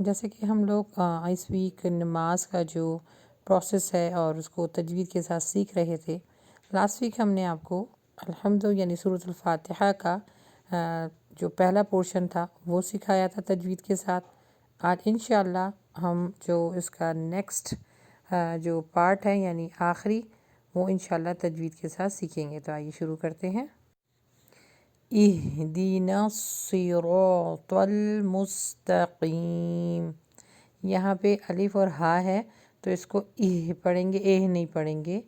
جیسے کہ ہم لوگ اس ویک نماز کا جو پروسیس ہے اور اس کو تجوید کے ساتھ سیکھ رہے تھے. لاسٹ ویک ہم نے آپ کو الحمد یعنی سورۃ الفاتحہ کا جو پہلا پورشن تھا وہ سکھایا تھا تجوید کے ساتھ. آج انشاءاللہ ہم جو اس کا نیکسٹ جو پارٹ ہے یعنی آخری وہ انشاءاللہ تجوید کے ساتھ سیکھیں گے. تو آئیے شروع کرتے ہیں. اہدنا الصراط المستقیم. یہاں پہ الف اور ہا ہے تو اس کو پڑھیں گے، نہیں پڑھیں گے.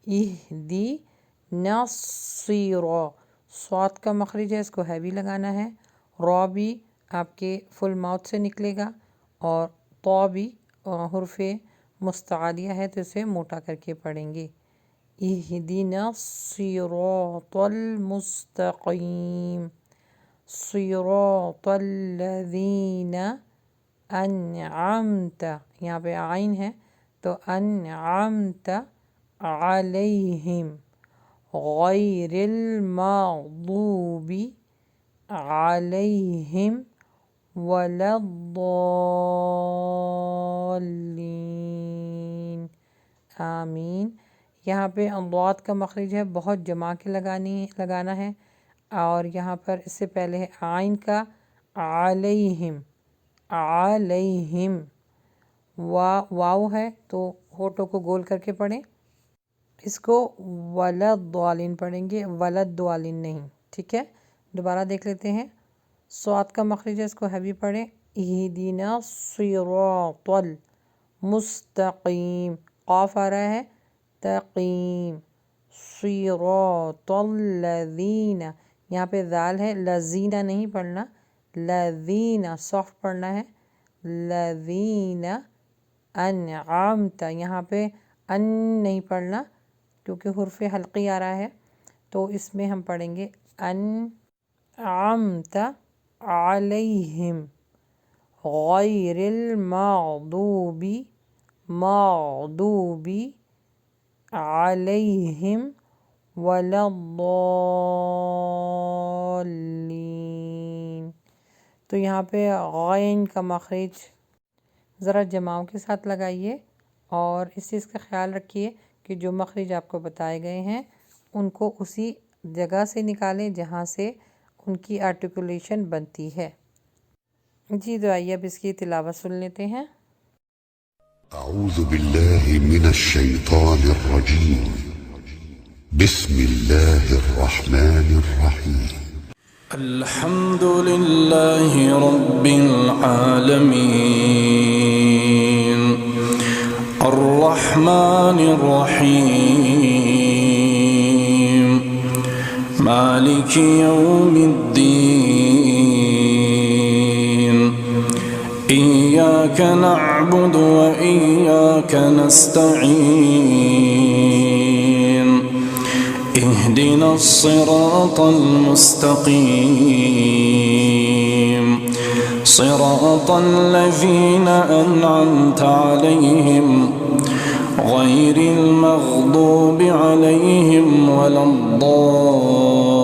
اہدنا الصراط، صاد کا مخرج ہے اس کو ہیوی لگانا ہے. را بھی آپ کے فل ماؤتھ سے نکلے گا اور طا بھی حرف مستعلیہ ہے تو اسے موٹا کر کے پڑھیں گے. اہدنا الصراط المستقیم صراط الذین انعمت، یہاں پہ عین ہے تو انعمت علیہم غیر المغضوب علیہم ولا الضالین آمین. یہاں پہ ضاد کا مخرج ہے بہت جما کے لگانا ہے، اور یہاں پر اس سے پہلے ہے عین کا علیہم، علیہم. واو ہے تو ہونٹوں کو گول کر کے پڑھیں، اس کو ولا الضالین پڑھیں گے، ولا الضالین نہیں. ٹھیک ہے، دوبارہ دیکھ لیتے ہیں. صاد کا مخرج ہے اس کو ہیوی پڑھیں. اہدنا الصراط المستقیم، قاف آ رہا ہے تقیم، صراط الذین، یہاں پہ ذال ہے لذینہ نہیں پڑھنا، لذینہ سافٹ پڑھنا ہے. لذین انعمت، یہاں پہ ان نہیں پڑھنا کیونکہ حرف حلقی آ رہا ہے تو اس میں ہم پڑھیں گے انعمت علیہم غیر المغضوب مغضوب علیہم ولا الضالین. تو یہاں پہ غین کا مخرج ذرا جماؤں کے ساتھ لگائیے اور اس چیز کا خیال رکھیے کہ جو مخرج آپ کو بتائے گئے ہیں ان کو اسی جگہ سے نکالیں جہاں سے ان کی آرٹیکولیشن بنتی ہے. جی تو آئیے اب اس کی تلاوت سن لیتے ہیں. اعوذ باللہ من الشیطان الرجیم بسم اللہ الرحمن الرحیم. الحمد لله رب العالمين الرحمن الرحيم مالك يوم الدين إياك نعبد وإياك نستعين اهدنا الصراط المستقيم صراط الذين أنعمت عليهم غير المغضوب عليهم ولا الضالين